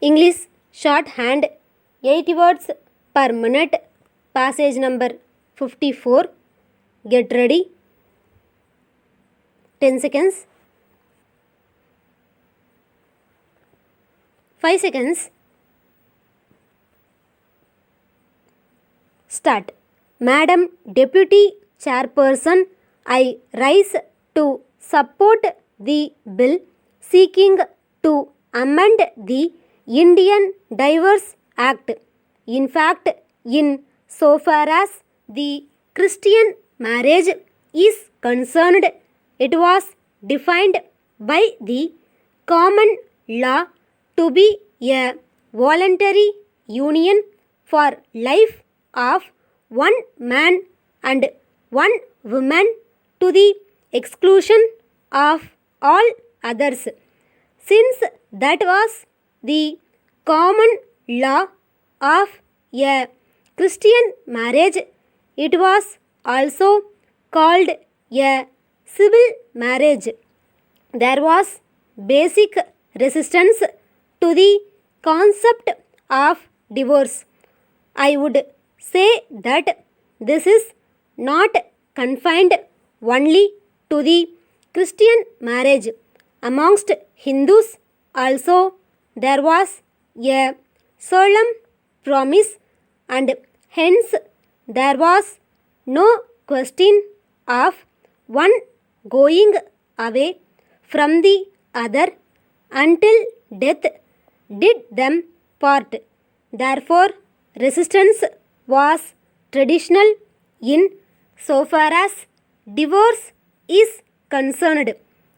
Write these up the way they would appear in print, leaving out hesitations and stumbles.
English shorthand 80 words per minute. Passage number 54. Get ready. 10 seconds. 5 seconds. Start. Madam Deputy Chairperson, I rise to support the bill seeking to amend the Indian Divorce Act. In fact, in so far as the Christian marriage is concerned, it was defined by the common law to be a voluntary union for life of one man and one woman to the exclusion of all others. Since that was the common law of a Christian marriage, it was also called a civil marriage. There was basic resistance to the concept of divorce. I would say that this is not confined only to the Christian marriage. Amongst Hindus also there was a solemn promise, and hence there was no question of one going away from the other until death did them part. Therefore, resistance was traditional in so far as divorce is concerned.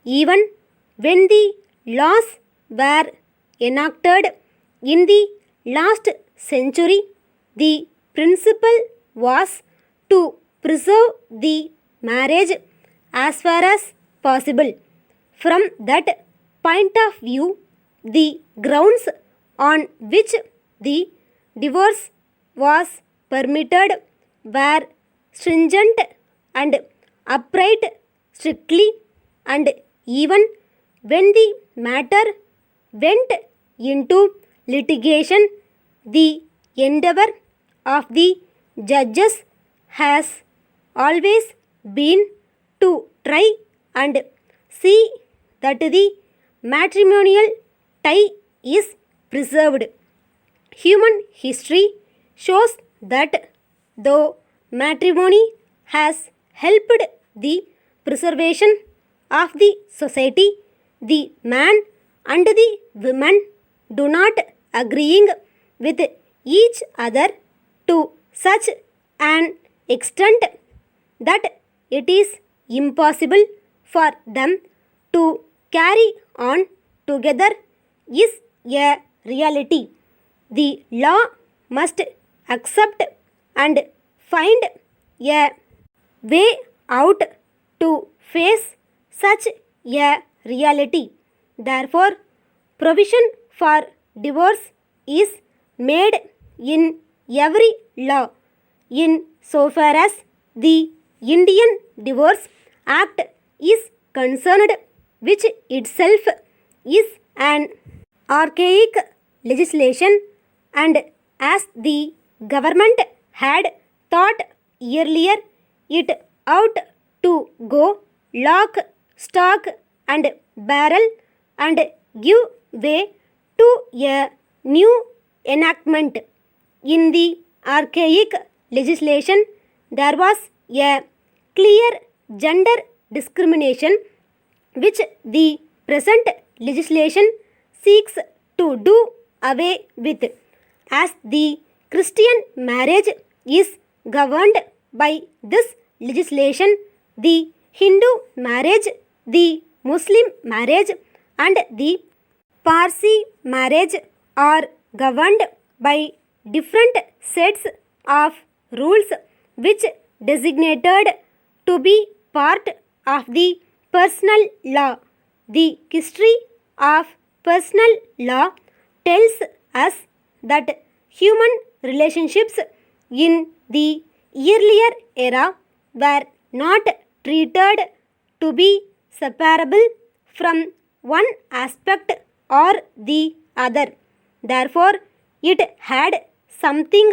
Even when the laws were enacted in the last century, the principle was to preserve the marriage as far as possible. From that point of view, the grounds on which the divorce was permitted were stringent and upright strictly, and even when the matter went into litigation, the endeavor of the judges has always been to try and see that the matrimonial tie is preserved. Human history shows that though matrimony has helped the preservation of the society, the man and the woman do not agreeing with each other to such an extent that it is impossible for them to carry on together is a reality. The law must accept and find a way out to face such a reality. Therefore, provision for divorce is made in every law. In so far as the Indian Divorce Act is concerned, which itself is an archaic legislation, and as the government had thought earlier it ought to go lock, stock and barrel and give way to a new enactment. In the archaic legislation, there was a clear gender discrimination which the present legislation seeks to do away with. As the Christian marriage is governed by this legislation, the Hindu marriage, the Muslim marriage and the Parsi marriage are governed by different sets of rules which designated to be part of the personal law. The history of personal law tells us that human relationships in the earlier era were not treated to be separable from one aspect or the other. Therefore, it had something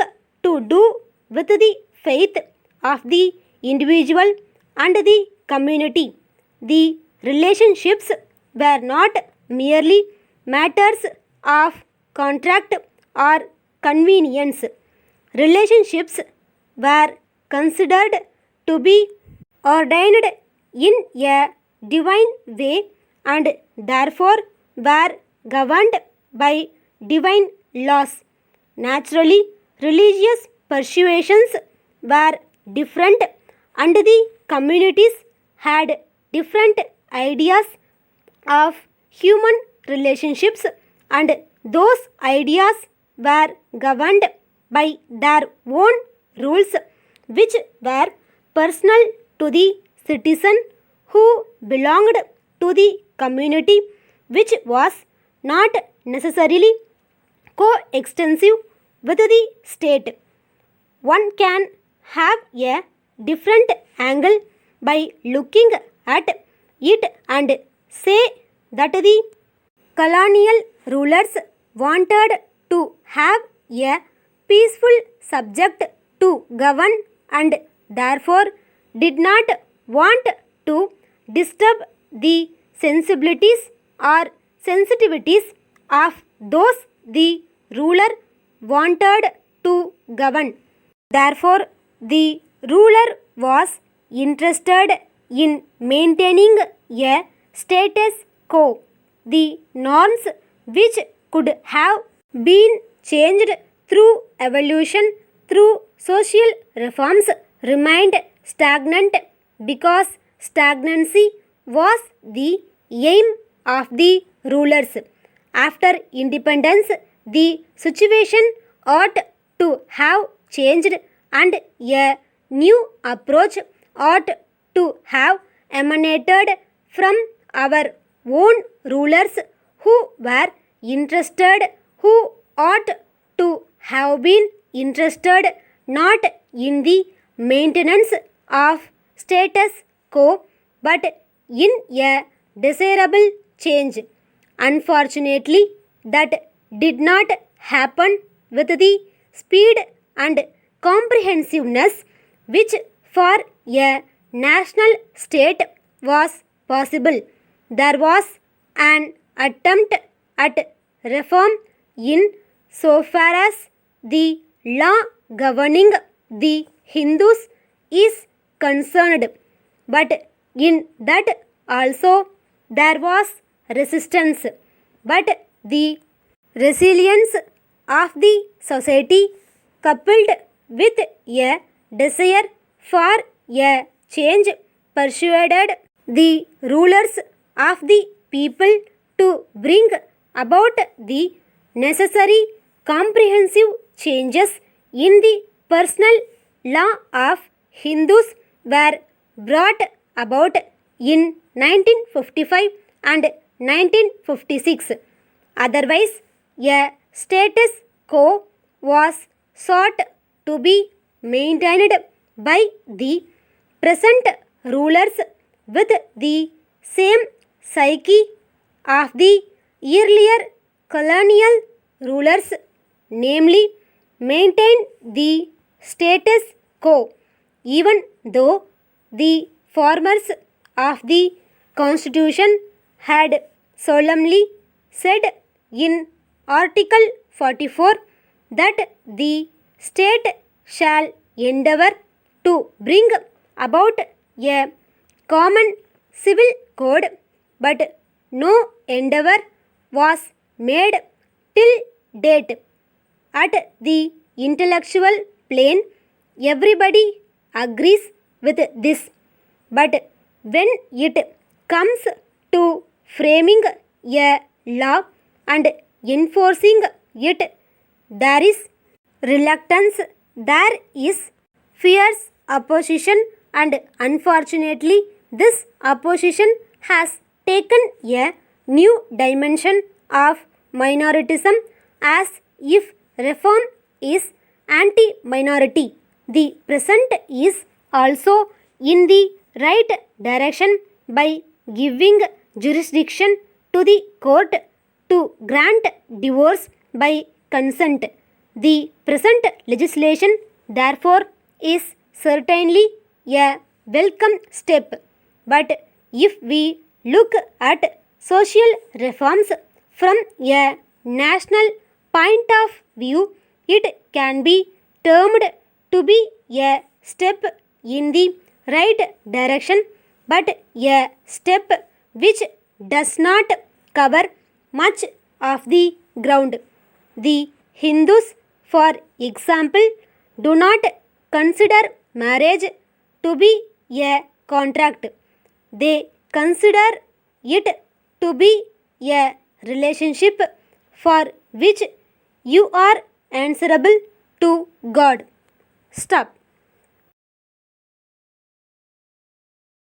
to do with the faith of the individual and the community. The relationships were not merely matters of contract or convenience. Relationships were considered to be ordained in a divine way and therefore were governed by divine laws. Naturally, religious persuasions were different and the communities had different ideas of human relationships, and those ideas were governed by their own rules, which were personal to the citizen who belonged to the community, which was not necessarily coextensive with the state. One can have a different angle by looking at it and say that the colonial rulers wanted to have a peaceful subject to govern and therefore did not want to disturb the sensibilities or sensitivities of those the ruler wanted to govern. Therefore, the ruler was interested in maintaining a status quo. The norms which could have been changed through evolution, through social reforms, remained stagnant because stagnancy was the aim of the rulers. After independence, the situation ought to have changed and a new approach ought to have emanated from our own rulers who were interested, who ought to have been interested not in the maintenance of status quo but in a desirable change. Unfortunately, that did not happen with the speed and comprehensiveness which for a national state was possible. There was an attempt at reform in so far as the law governing the Hindus is concerned, but in that also there was resistance. But the resilience of the society coupled with a desire for a change persuaded the rulers of the people to bring about the necessary comprehensive changes in the personal law of Hindus were brought about in 1955 and 1956. Otherwise, a status quo was sought to be maintained by the present rulers with the same psyche of the earlier colonial rulers, namely maintain the status quo, even though the formers of the Constitution had solemnly said in Article 44 that the state shall endeavour to bring about a common civil code, but no endeavour was made till date. At the intellectual plane, everybody agrees with this, but when it comes to framing a law and enforcing it, there is reluctance, there is fierce opposition, and unfortunately, this opposition has taken a new dimension of minoritism as if reform is anti-minority. The present is also in the right direction by giving jurisdiction to the court to grant divorce by consent. The present legislation, therefore, is certainly a welcome step. But if we look at social reforms from a national point of view, it can be termed to be a step in the right direction, but a step which does not cover much of the ground. The Hindus, for example, do not consider marriage to be a contract. They consider it to be a relationship for which you are answerable to God. Stop.